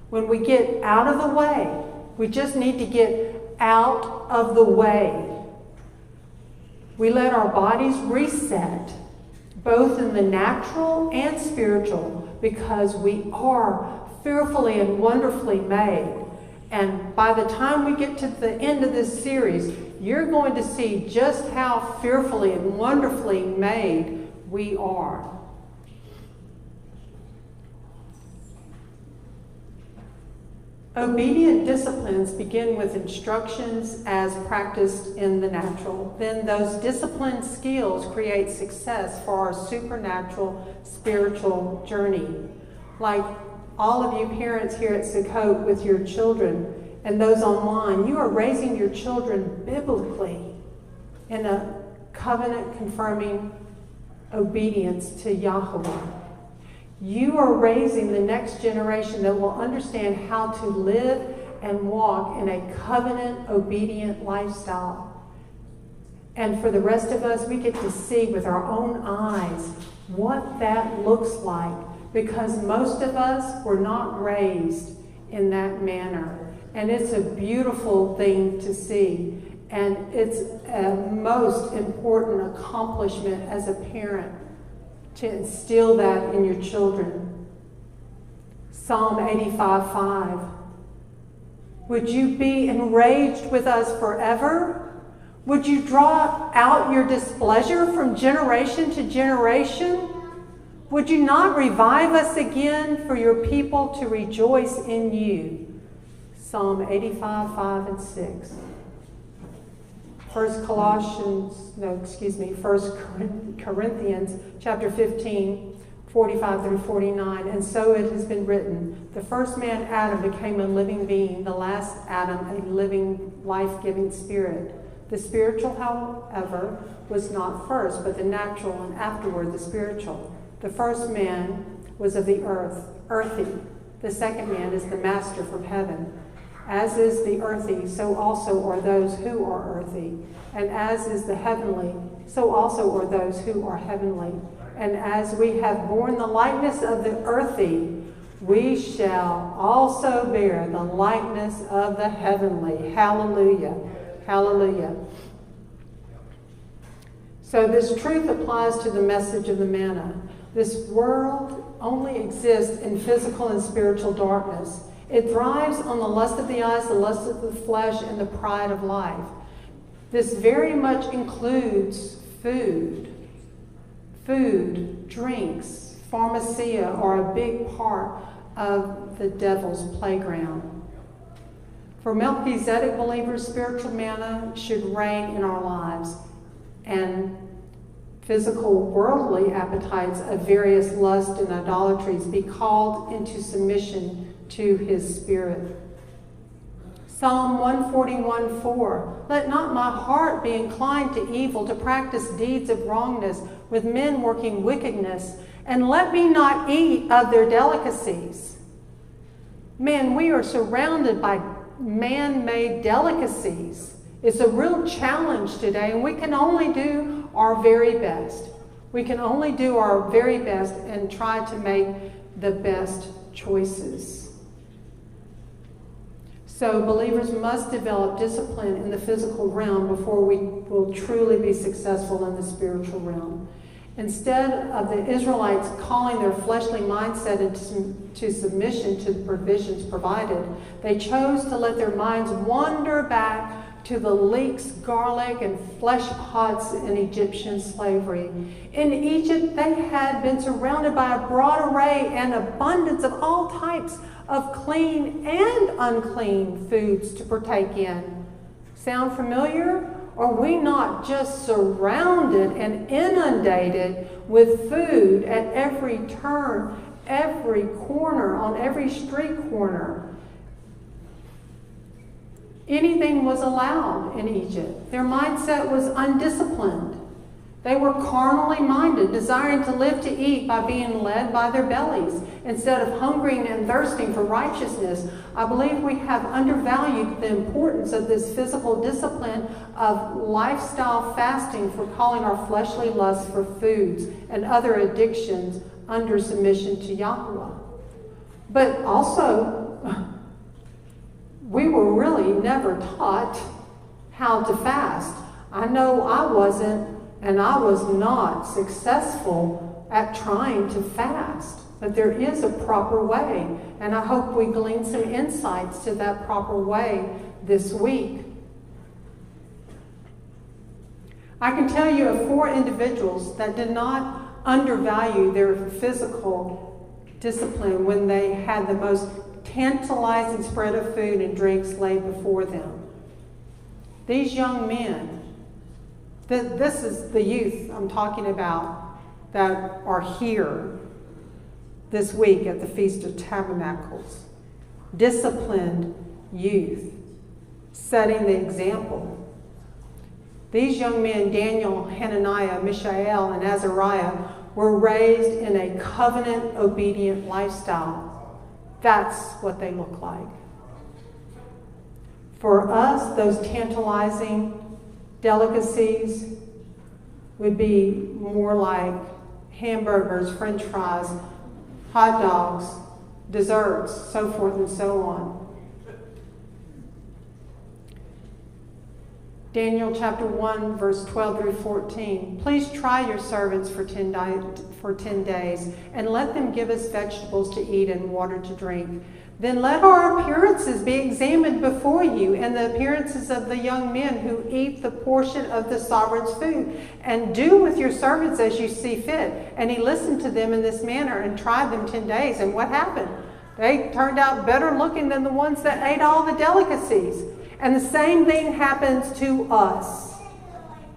When we get out of the way, we just need to get out of the way. We let our bodies reset, both in the natural and spiritual, because we are fearfully and wonderfully made. And by the time we get to the end of this series, you're going to see just how fearfully and wonderfully made we are. Obedient disciplines begin with instructions as practiced in the natural. Then those disciplined skills create success for our supernatural spiritual journey. Like all of you parents here at Sukkot with your children and those online, you are raising your children biblically in a covenant-confirming obedience to Yahweh. You are raising the next generation that will understand how to live and walk in a covenant-obedient lifestyle. And for the rest of us, we get to see with our own eyes what that looks like, because most of us were not raised in that manner. And it's a beautiful thing to see. And it's a most important accomplishment as a parent to instill that in your children. Psalm 85:5. Would you be enraged with us forever? Would you draw out your displeasure from generation to generation? Would you not revive us again for your people to rejoice in you? Psalm 85:5 and 6. 1 Corinthians chapter 15, 45 through 49. And so it has been written, the first man, Adam, became a living being, the last Adam, a living, life-giving spirit. The spiritual, however, was not first, but the natural, and afterward the spiritual. The first man was of the earth, earthy. The second man is the master from heaven. As is the earthy, so also are those who are earthy. And as is the heavenly, so also are those who are heavenly. And as we have borne the likeness of the earthy, we shall also bear the likeness of the heavenly. Hallelujah. Hallelujah. So this truth applies to the message of the manna. This world only exists in physical and spiritual darkness. It thrives on the lust of the eyes, the lust of the flesh, and the pride of life. This very much includes food. Food, drinks, pharmacia are a big part of the devil's playground. For Melchizedek believers, spiritual manna should reign in our lives, and physical worldly appetites of various lusts and idolatries be called into submission to his spirit. Psalm 141:4. Let not my heart be inclined to evil, to practice deeds of wrongness with men working wickedness, and let me not eat of their delicacies. Man, we are surrounded by man-made delicacies. It's a real challenge today, and we can only do our very best. We can only do our very best and try to make the best choices. So believers must develop discipline in the physical realm before we will truly be successful in the spiritual realm. Instead of the Israelites calling their fleshly mindset into submission to the provisions provided, they chose to let their minds wander back to the leeks, garlic, and flesh pots in Egyptian slavery. In Egypt, they had been surrounded by a broad array and abundance of all types of clean and unclean foods to partake in. Sound familiar? Are we not just surrounded and inundated with food at every turn, every corner, on every street corner? Anything was allowed in Egypt. Their mindset was undisciplined. They were carnally minded, desiring to live to eat by being led by their bellies, instead of hungering and thirsting for righteousness. I believe we have undervalued the importance of this physical discipline of lifestyle fasting for calling our fleshly lusts for foods and other addictions under submission to Yahweh. But also, we were really never taught how to fast. I know I wasn't, and I was not successful at trying to fast. But there is a proper way, and I hope we glean some insights to that proper way this week. I can tell you of 4 individuals that did not undervalue their physical discipline when they had the most tantalizing spread of food and drinks laid before them. These young men, this is the youth I'm talking about that are here this week at the Feast of Tabernacles. Disciplined youth, setting the example. These young men, Daniel, Hananiah, Mishael, and Azariah, were raised in a covenant-obedient lifestyle. That's what they look like. For us, those tantalizing delicacies would be more like hamburgers, french fries, hot dogs, desserts, so forth and so on. Daniel chapter 1, verse 12 through 14. Please try your servants for 10 days, and let them give us vegetables to eat and water to drink. Then let our appearances be examined before you, and the appearances of the young men who eat the portion of the sovereign's food. And do with your servants as you see fit. And he listened to them in this manner and tried them 10 days. And what happened? They turned out better looking than the ones that ate all the delicacies. And the same thing happens to us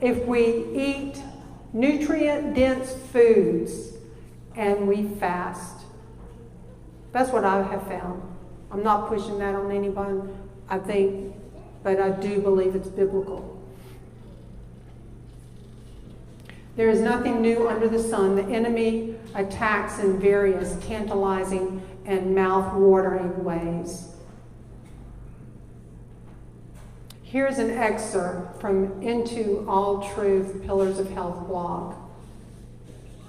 if we eat nutrient-dense foods and we fast. That's what I have found. I'm not pushing that on anyone, I think, but I do believe it's biblical. There is nothing new under the sun. The enemy attacks in various tantalizing and mouth-watering ways. Here's an excerpt from Into All Truth Pillars of Health blog.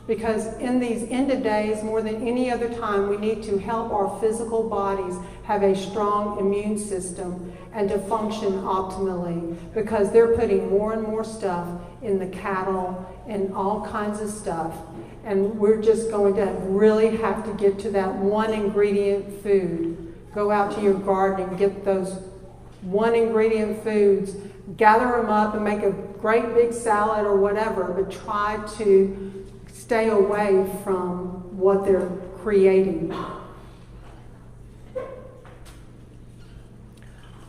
Because in these end of days, more than any other time, we need to help our physical bodies have a strong immune system and to function optimally, because they're putting more and more stuff in the cattle and all kinds of stuff. And we're just going to really have to get to that one ingredient food. Go out to your garden and get those one ingredient foods, gather them up and make a great big salad or whatever, but try to stay away from what they're creating.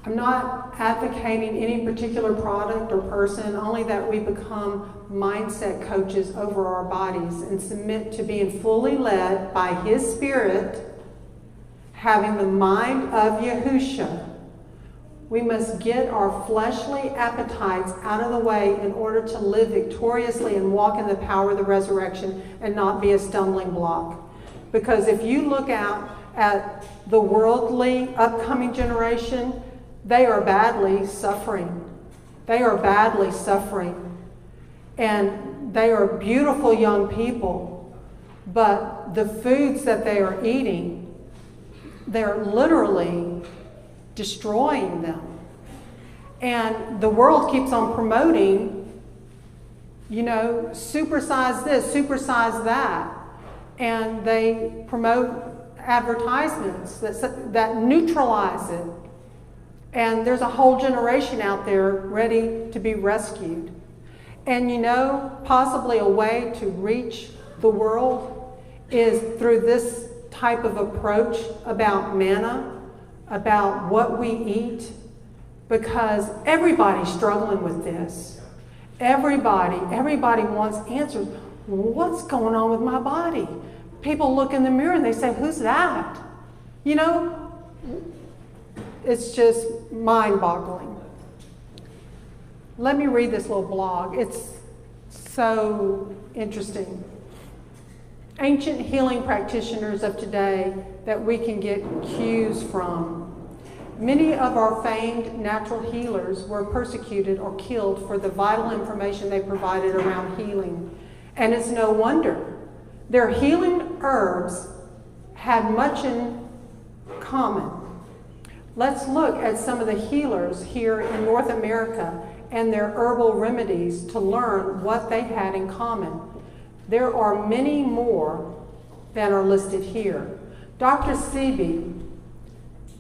I'm not advocating any particular product or person, only that we become mindset coaches over our bodies and submit to being fully led by His Spirit, having the mind of Yahusha. We must get our fleshly appetites out of the way in order to live victoriously and walk in the power of the resurrection and not be a stumbling block. Because if you look out at the worldly upcoming generation, they are badly suffering. They are badly suffering. And they are beautiful young people, but the foods that they are eating, they're literally destroying them. And the world keeps on promoting, you know, supersize this, supersize that. And they promote advertisements that neutralize it. And there's a whole generation out there ready to be rescued. And you know, possibly a way to reach the world is through this type of approach about manna, about what we eat, because everybody's struggling with this. Everybody wants answers. What's going on with my body? People look in the mirror and they say, who's that? You know, it's just mind-boggling. Let me read this little blog. It's so interesting. Ancient healing practitioners of today that we can get cues from. Many of our famed natural healers were persecuted or killed for the vital information they provided around healing. And it's no wonder. Their healing herbs had much in common. Let's look at some of the healers here in North America and their herbal remedies to learn what they had in common. There are many more than are listed here. Dr. Sebi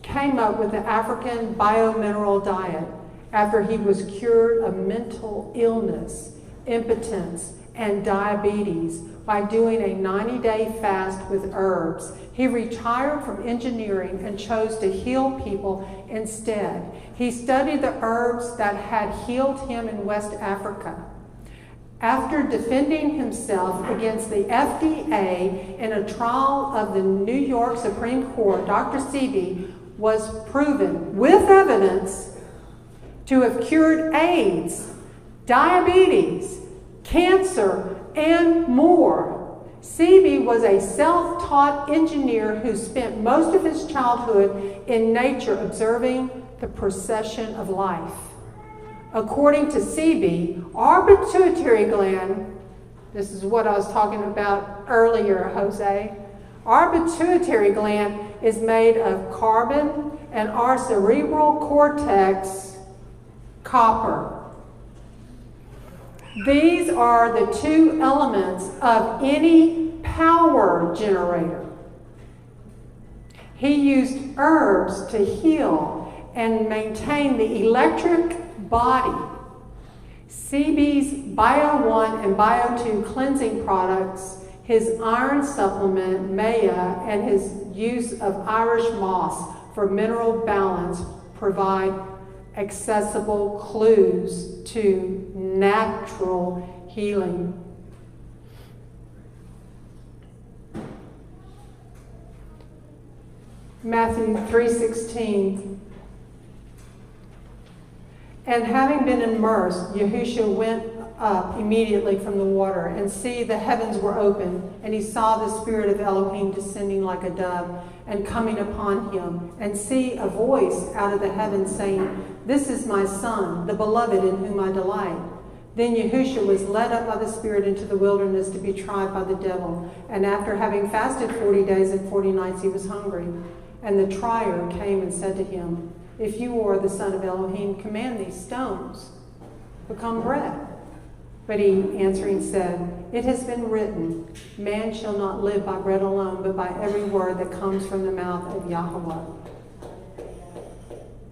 came up with the African biomineral diet after he was cured of mental illness, impotence, and diabetes by doing a 90-day fast with herbs. He retired from engineering and chose to heal people instead. He studied the herbs that had healed him in West Africa. After defending himself against the FDA in a trial of the New York Supreme Court, Dr. Sebi was proven with evidence to have cured AIDS, diabetes, cancer, and more. Sebi was a self-taught engineer who spent most of his childhood in nature observing the procession of life. According to Sebi, our pituitary gland, this is what I was talking about earlier, Jose, our pituitary gland is made of carbon and our cerebral cortex, copper. These are the two elements of any power generator. He used herbs to heal and maintain the electric body. Sebi's Bio 1 and Bio 2 cleansing products, his iron supplement, Maya, and his use of Irish moss for mineral balance provide accessible clues to natural healing. Matthew 3:16. And having been immersed, Yahushua went up immediately from the water, and see, the heavens were opened, and he saw the Spirit of Elohim descending like a dove and coming upon him, and see, a voice out of the heavens saying, "This is my Son, the beloved, in whom I delight." Then Yahushua was led up by the Spirit into the wilderness to be tried by the devil, and after having fasted 40 days and 40 nights, he was hungry. And the trier came and said to him, "If you are the Son of Elohim, command these stones become bread." But he answering said, "It has been written, man shall not live by bread alone, but by every word that comes from the mouth of Yahweh."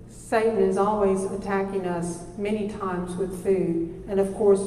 Satan is always attacking us many times with food. And of course,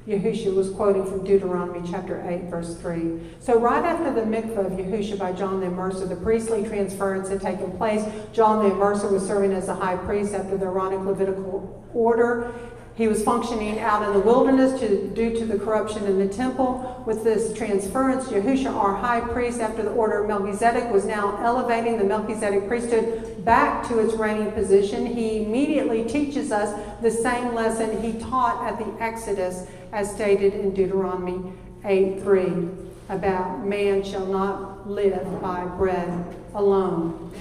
Yahushua was quoting from Deuteronomy chapter 8, verse 3. So right after the mikvah of Yahushua by John the Immerser, the priestly transference had taken place. John the Immerser was serving as the high priest after the Aaronic Levitical order. He was functioning out in the wilderness due to the corruption in the temple. With this transference, Yahushua, our high priest after the order of Melchizedek, was now elevating the Melchizedek priesthood back to its reigning position. He immediately teaches us the same lesson he taught at the Exodus, as stated in Deuteronomy 8:3, about man shall not live by bread alone.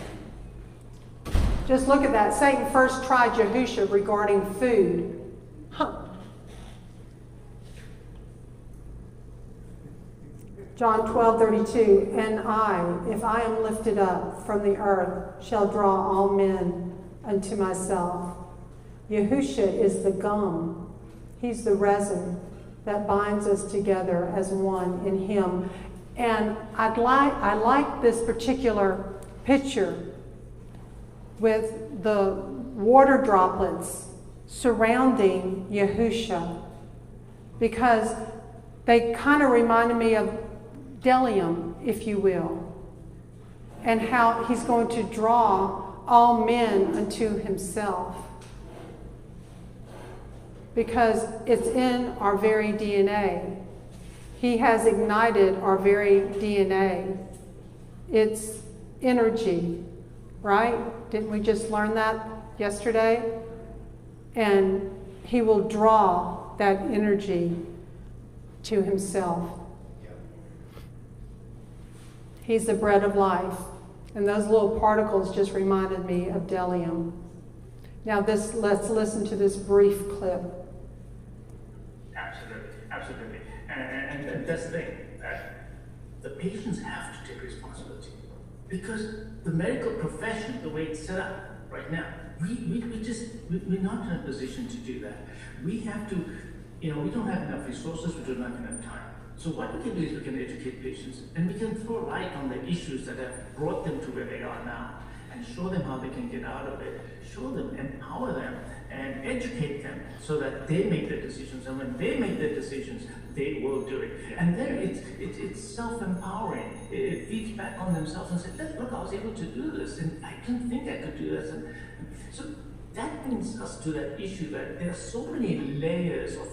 Just look at that. Satan first tried Yahushua regarding food. John 12:32, and I, if I am lifted up from the earth, shall draw all men unto myself. Yahushua is the gum. He's the resin that binds us together as one in him. And I like this particular picture with the water droplets surrounding Yahushua, because they kind of reminded me of Delium, if you will, and how he's going to draw all men unto himself, because it's in our very DNA. He has ignited our very DNA. It's energy, right? Didn't we just learn that yesterday? And he will draw that energy to himself. He's the bread of life. And those little particles just reminded me of Delium. Now let's listen to this brief clip. Absolutely. And that's the thing, that the patients have to take responsibility. Because the medical profession, the way it's set up right now, we're not in a position to do that. We have to, we don't have enough resources, we don't have enough time. So what we can do is we can educate patients, and we can throw light on the issues that have brought them to where they are now, and show them how they can get out of it, show them, empower them, and educate them so that they make their decisions. And when they make their decisions, they will do it. And there it's self-empowering. It feeds back on themselves and says, look, I was able to do this, and I didn't think I could do this. And so that brings us to that issue that there are so many layers of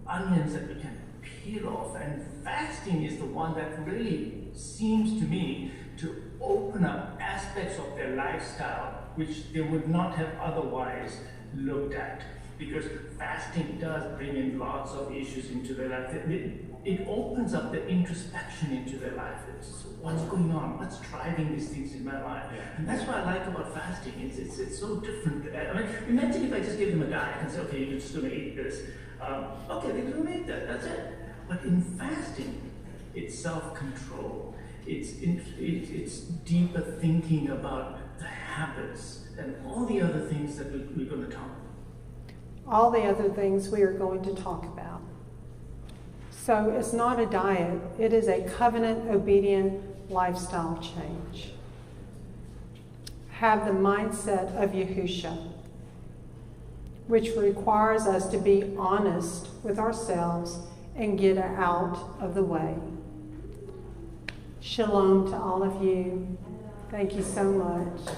onions that we can peel off, and fasting is the one that really seems to me to open up aspects of their lifestyle which they would not have otherwise looked at. Because fasting does bring in lots of issues into their life. It opens up the introspection into their life. It's what's going on, what's driving these things in my life. And that's what I like about fasting. It's so different. I mean, imagine if I just gave them a diet and said, okay, you're just going to eat this. Okay, they're going to eat that, that's it. But in fasting, it's self-control. It's deeper thinking about the habits and all the other things that we're going to talk about. All the other things we are going to talk about. So it's not a diet, it is a covenant-obedient lifestyle change. Have the mindset of Yahusha, which requires us to be honest with ourselves and get out of the way. Shalom to all of you. Thank you so much.